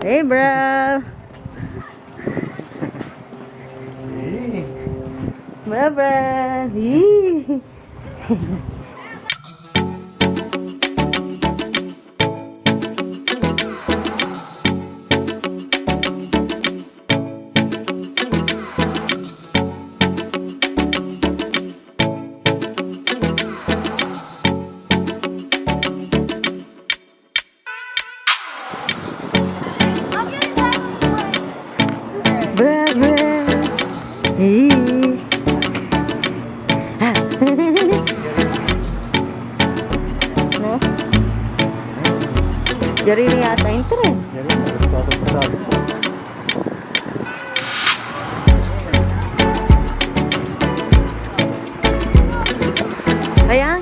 Hey, bro. Hey. Bro, bro. Hey. No? Jadi ni yata yung tren. Ayan.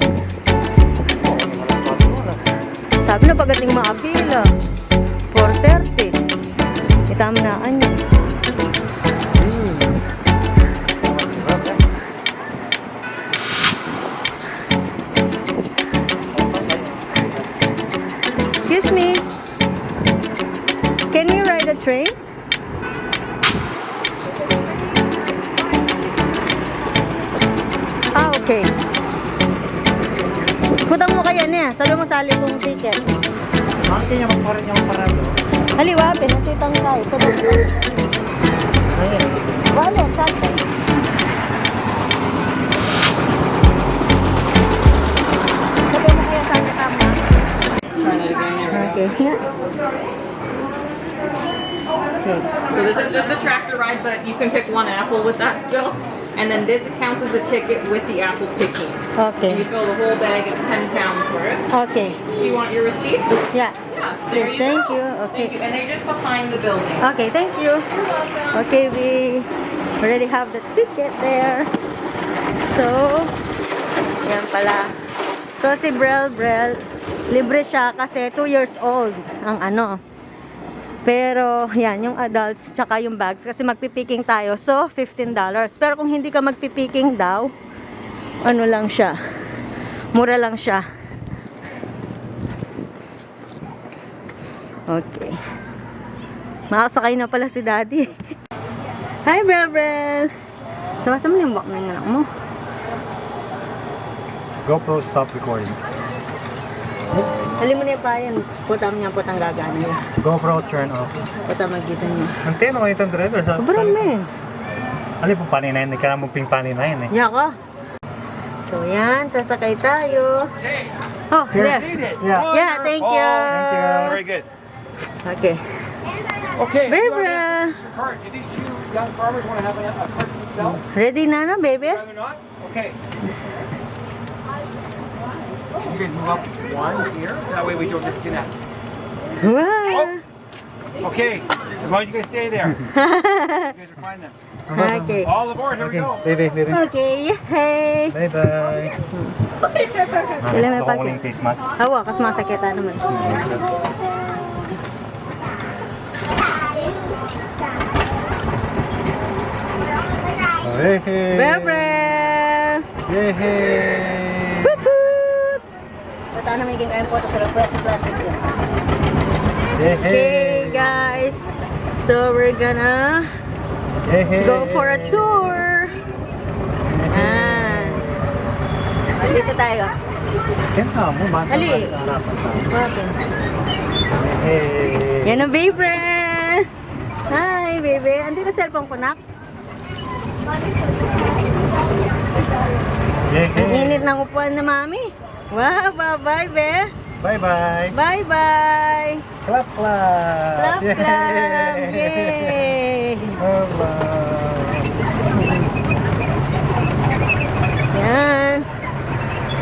Sabi na pagating maapila. 4:30. Itama na anya. Excuse me. Can you ride a train? Ah, okay. Kutang mo kaya niya. Sabi mo sali kong ticket. Mangkin niya magparin niya parado. Haliwa, pinatitang tayo. Sabi mo. Wala, sali. Sabi mo kaya sali tama. Okay. Okay. So this is just the tractor ride, but you can pick one apple with that still. And then this counts as a ticket with the apple picking. And Okay. you fill the whole bag of 10 pounds worth. Okay. Do you want your receipt? Yeah. Yeah. There Please, you thank go. you. Thank Okay. you. And they're just behind the building. Okay, thank you. You're welcome. Okay, we already have the ticket there. So, yan pala. So, si Brielle, libre siya kasi 2 years old ang ano. Pero, yan, yung adults tsaka yung bags kasi magpipiking tayo. So, $15. Pero kung hindi ka magpipiking daw, ano lang siya, mura lang siya. Okay. Makasakay na pala si Daddy. Hi, Brielle. Sabasa mo yung walk na yung anak mo. GoPro stop recording. Alim mo na yung payan. Putam niya, putang gagana niya. GoPro turn off. Putam mag-gisa niya. Anteno mo itong driver sa... Sobrang me. Ali po paninayin, kaya mo ping paninayin eh. Yaka. So, yan. Sasakay tayo. Oh, there. Yeah, thank you. Thank you. Very good. Okay. Okay. Barbara. Cart. Do these two young farmers want to have a cart to themselves? Ready na na, baby? Rather not? Okay. You guys move up one here. That way we don't disconnect. Wow. Okay. As long as you guys stay there. You guys are fine then. Okay. All aboard. Here we Okay, go. baby. Okay, yay. Bye-bye. Ilan may Ako pagka? yung face mask. Hawa, kas masakita naman. Oh, hey, hey. Brielle. Hey, hey. Woot! Bata na may kayong photo sa plastic yun. Hey, hey. Okay, guys. So, we're gonna Hey, hey. go for a tour. And dito tayo. Kaya mo, bata. Ali. Harapan tayo. Okay. Hey. Yan ang baby. Hi, baby. Andito cellphone ko, nak. Hey, Ang hey. init ng upuan na mami. Wow, bye-bye, be. Bye-bye. Bye-bye. Clap, clap. Clap, clap. Yay. Bye-bye. Yan.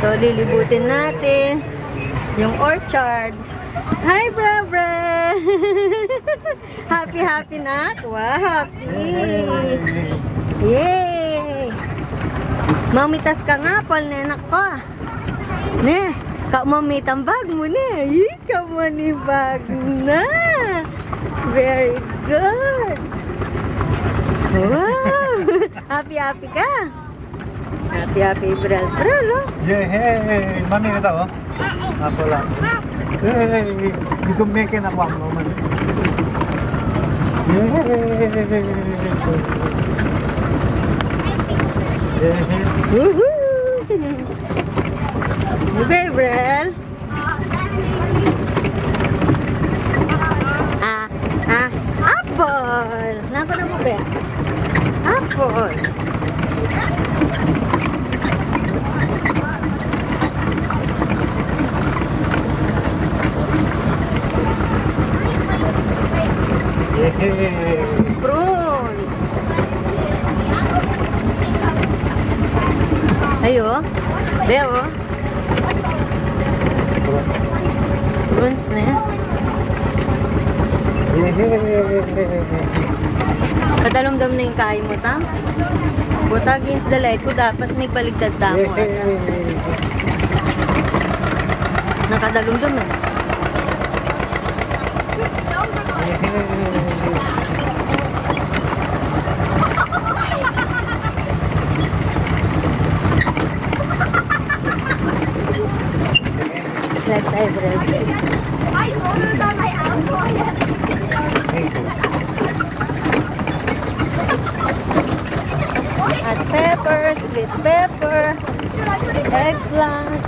So, lilibutin natin yung orchard. Hi, bra. Happy, happy na. Wow, happy. Yay. Mamitas ka nga, Paul, nenak ko. Ne, kau mamitang bag mo ne. Ikaw mo ni bag na. Very good. Wow. Happy, happy ka. Happy, happy, Brielle. Yay! Mami kita oh. Ako lang. Yay! Gisumikin ako ang moment. Woohoo! Okay, Brel. Apple! Nako na mo, be. Apple! Prunes! Ayo, Beo. Prunes na yan. Kadalom-dam na yung kain mo, tam? Buta against the light ko, dapat may baligtad tamo. Nakadalom-dam eh. Let's dive right. I ordered on my house Hot pepper, sweet pepper, eggplant.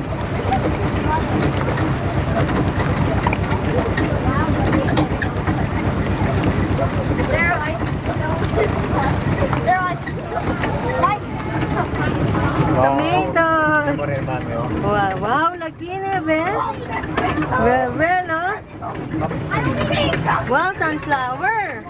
Tomatoes. Wow, wow, lagi na, Ben. Well, oh. Wow, sunflower.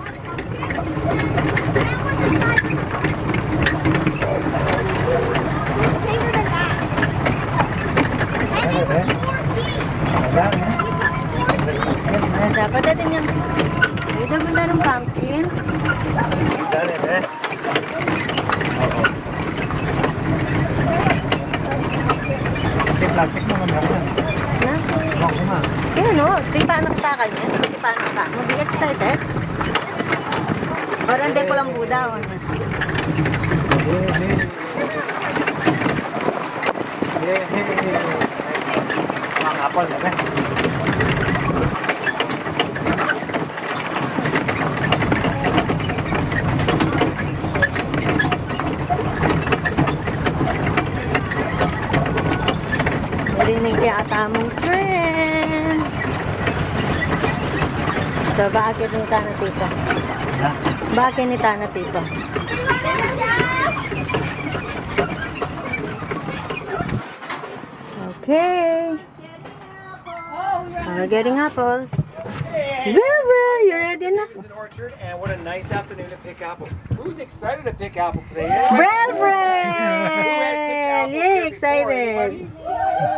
Dapat natin yung ito ganda ng pumpkin. Plastic naman naman. Na? Ako na. Kaya no, di pa nakatakal niya? Di pa nakatakal? Mag-be excited? Or hindi ko lang buda. Mga apple na rin. Narinig niya ata mong trend. So, bakit nita na tito? Bakit nita na tito? Okay. We're getting apples. River, you ready na? It's an orchard, and what a nice afternoon to pick apples. Who's excited to pick apples today? Brel! Yay, Yay, excited.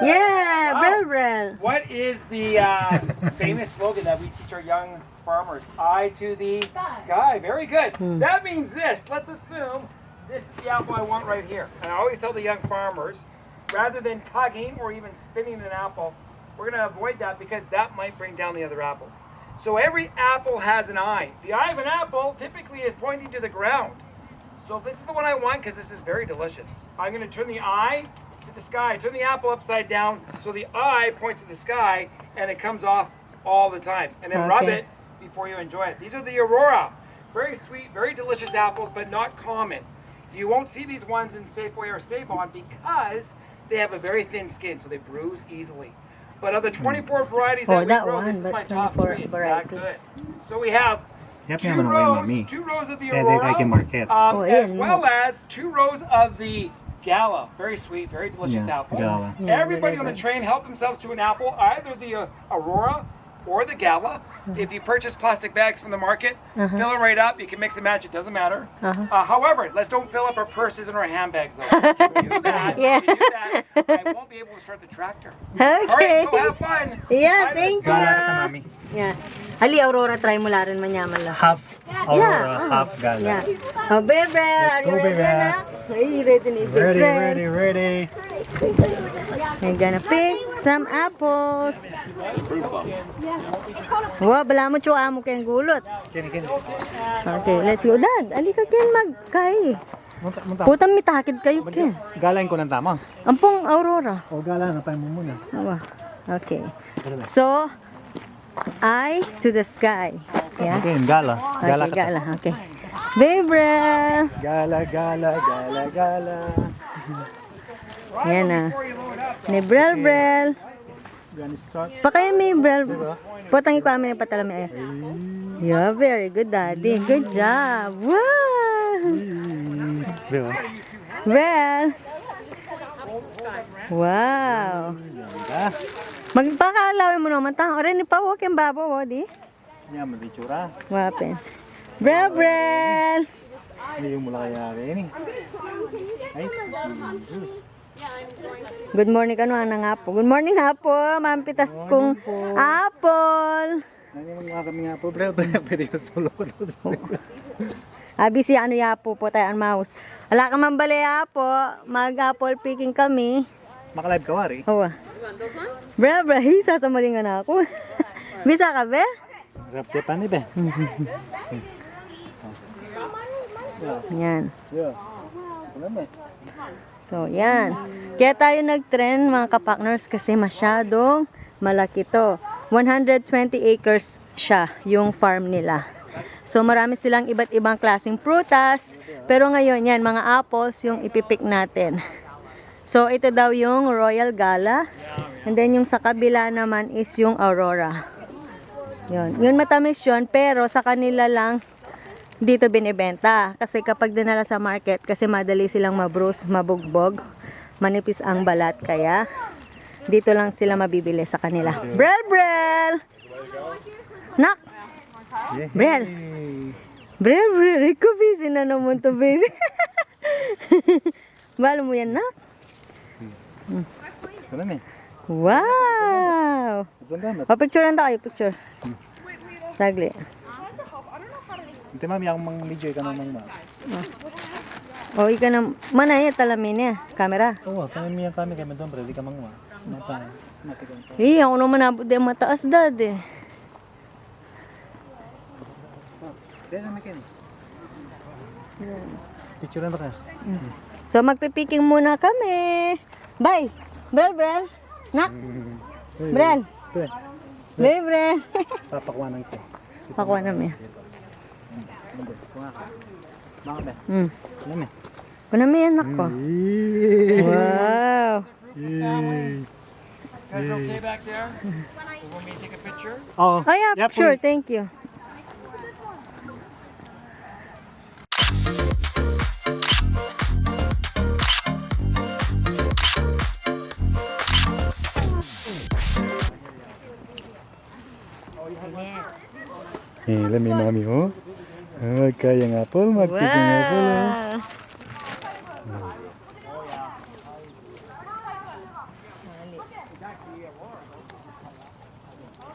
Yeah, Brel. What is the famous slogan that we teach our young farmers? Eye to the sky. Very good. That means this. Let's assume this is the apple I want right here. And I always tell the young farmers, rather than tugging or even spinning an apple, we're going to avoid that because that might bring down the other apples. So every apple has an eye. The eye of an apple typically is pointing to the ground. So this is the one I want because this is very delicious. I'm going to turn the eye to the sky, turn the apple upside down so the eye points to the sky and it comes off all the time. And then rub it before you enjoy it. These are the Aurora. Very sweet, very delicious apples, but not common. You won't see these ones in Safeway or Save-On because they have a very thin skin, so they bruise easily. But of the 24 varieties that we grow, this is my top 3. It's that good. So we have two rows of the Aurora, as well as 2 rows of the Gala. Very sweet, very delicious apple. Gala. Everybody on the train help themselves to an apple, either the Aurora or the Gala. If you purchase plastic bags from the market, fill it right up. You can mix and match, it doesn't matter. However, let's don't fill up our purses and our handbags though. If you do that, I won't be able to start the tractor. Okay. All right, go have fun. Yeah, Bye, thank Miss Gala. you. Yeah. Ali, Aurora, try mo larin manyaman lang. Half Aurora, half Gala. Yeah. Oh, Bebe, are you go, ready Bebe. na? Ay, ready ni Bebe. Ready. I'm gonna pick some apples. Wow, bala mo chua mo kayong gulot. Kini. Okay, let's go. Dad, ali ka Ken magkay. Munta. Putang mitakid kayo, Ken. Galain ko ng tama. Ampong Aurora. O gala na tayo mo muna. Okay. So, eye to the sky. Yeah? Okay, gala. Gala Okay, ka. gala. Okay. Babrel! Gala, gala, gala, gala. Yan na. Ni Brel Brel. Gonna start. Pakaya may Brel. Potang iko amin patalami ay. Yeah, very good daddy. Good job. Wow! Diba? Brel! Wow! Ganda. Magpakalawin mo naman tang oren ni pawok yung babo mo di. Yan, maditsura. Wapen. Brel Brel! Hindi yung mula kaya rin eh. Ay, Good morning kanu anang apo. Good morning hapo. Mampitas kong apple. ano yung mga kami nga po, Brel, pwede yung solo ko. Abi si ano yapo po tayo ang mouse. Ala ka man bali yapo. Mag-apple picking kami. Makalive ka, Wari. Oh. Bra, hisa sa malingan ako. Bisa ka be? Rap tepan ni be. Yan. Yeah. Alam mo. So, yan. Kaya tayo nag-trend mga kapakners kasi masyadong malaki to. 120 acres siya, yung farm nila. So, marami silang iba't ibang klaseng prutas. Pero ngayon, yan, mga apples yung ipipick natin. So, ito daw yung Royal Gala. And then, yung sa kabila naman is yung Aurora. Yun. Yun matamis yun, pero sa kanila lang dito binibenta. Kasi kapag dinala sa market, kasi madali silang mabruise, mabugbog, manipis ang balat. Kaya, dito lang sila mabibili sa kanila. Brel, Brel! Nak! Brel! Brel, Brel! Ikaw busy na naman to, baby. Balo mo yan, Nak? Alam eh. Wow! O, picture tayo, picture. Tagli. Hindi mami, akong mga video ka naman ma. O, ika na, manaya talamin niya, camera. Oo, kami kami doon, Brel, di ka mga ma. Ako naman nabot din mataas, dad eh. Picture na ka. So, magpipiking muna kami. Bye! Brel, Brel! Nak! Brel! Bye, Brel! Papakwanan ko. Pakuha namin. Mga be. Alam eh. Kuna may anak ko. Wow! Guys, okay back there? You want me to take a picture? Oh, Oh yeah, sure, thank you. Let me mami oh. Kaya ng apple, magpipig ng apple oh.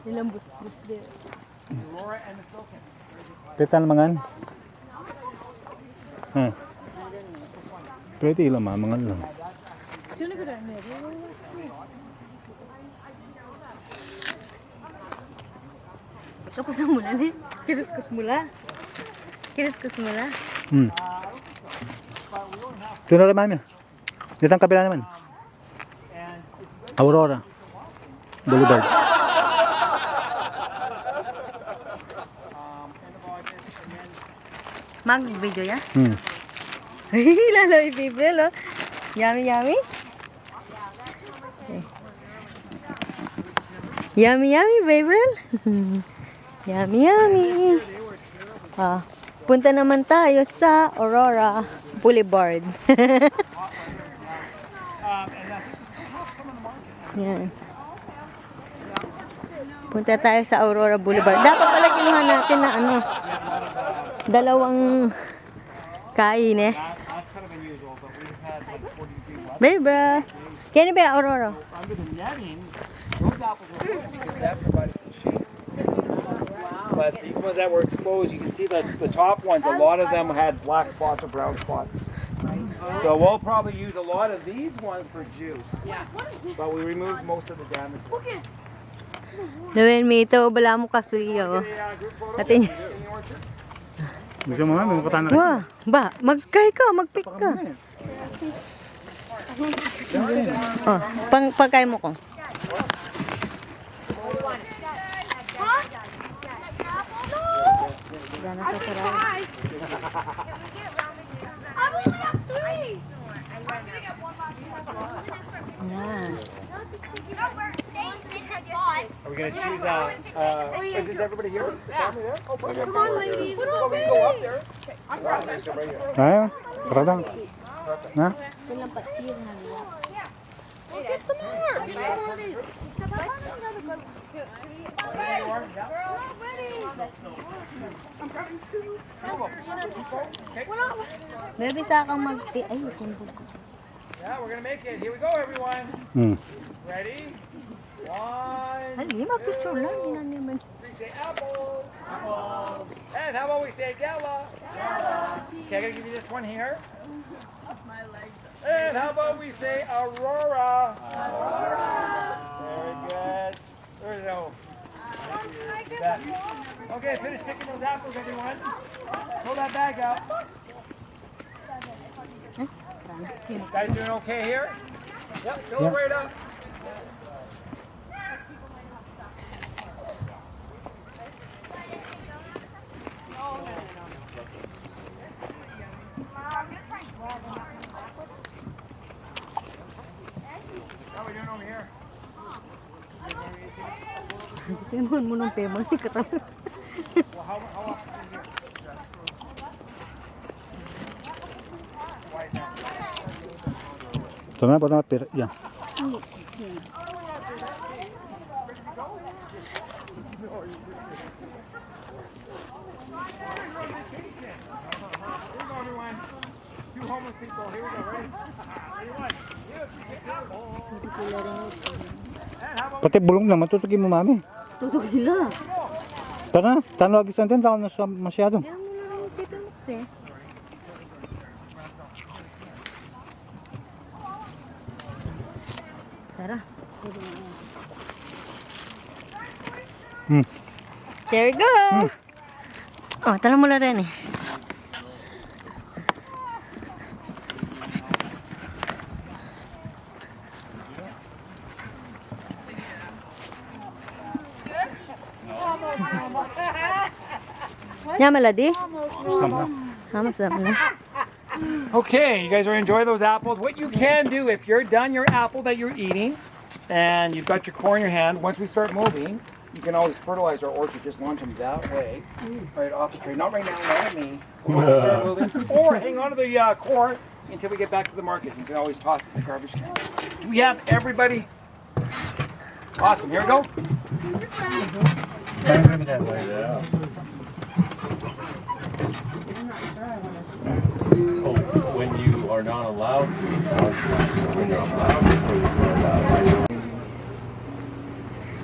Ilang bus din. Petan mangan. Pwede ilang mangan lang. Kapos ang mula ni. Kiris-kus mula. Kiris-kus mula. Ito na naman yun. Dito ang kabila naman. Aurora. Boulevard. Mag-video ya? Lalo yung Gabriel oh. Yummy, yummy. Okay. Yummy, yummy, Gabriel. Yummy, yummy. Punta naman tayo sa Aurora Boulevard. Yan. Punta tayo sa Aurora Boulevard. Dapat pala kinuha natin na ano, dalawang kain eh. Baby, can be Aurora? Under the netting, those apples were good because that provided some shade. But these ones that were exposed, you can see that the top ones, a lot of them had black spots or brown spots. So we'll probably use a lot of these ones for juice. Yeah. But we removed most of the damage. Lawin mo ito, bala mo kasuyo. Atin. Gusto mo nga, may makatana ka. Wah, ba, magkay ka, magpick ka. Oh, pagkay mo ko. Sana sa sarap. I only have 3. Yan. Are we gonna choose is this everybody here? The family there? Oh, perfect. Come on, ladies. Well, we can go up there. Ayo, karadang. Na? We'll get some more. Baby, sa kang mag-ti... Ay, Yeah, we're gonna make it. Here we go, everyone. Ready? 1, Ay, mag-picture lang. Hindi na naman. we say apple. Apple. And how about we say Della? Della. Okay, I'm gonna give you this one here. And how about we say Aurora? Aurora. Very good. There we go. Okay, finish picking those apples, everyone. Pull that bag out. Guys doing okay here? Yep, fill it right up. How are we doing over here? Pemon mo ng pemon. Si kata. Well, how often is it? Why now? Ito na, ito na, yan. Here we go, everyone. 2 homeless people. Here we go. Ready? Everyone. And how about Pati bulong lang, matutugin mo, mami. Tutok sila. Tara na, tanong agis natin, tao na masyado. Kaya mo na lang si Felix eh. Tara. There we go. Oh, tala mo na rin eh. Yan maladi? Masarap na. Okay, you guys are enjoying those apples. What you can do if you're done your apple that you're eating and you've got your core in your hand, once we start moving, you can always fertilize our orchard. Just launch them that way, right off the tree. Not right now, not at me. But once we start moving, or hang on to the core until we get back to the market. You can always toss it in the garbage can. Do we have everybody? Awesome. Here we go. When you are not allowed to, when you're allowed to, or you're allowed to.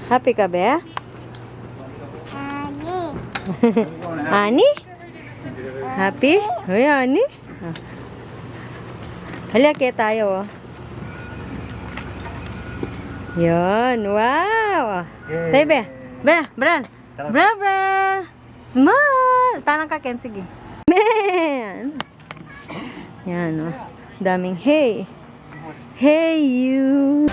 Happy ka ba? Ani? Happy? Hoy, Ani? Halika tayo, oh. Yan, wow! Tayo, be. Be, Bral. Bral. Smile! Tanang ka, Ken, sige. Man! Yan, oh. Daming hey. Hey, you!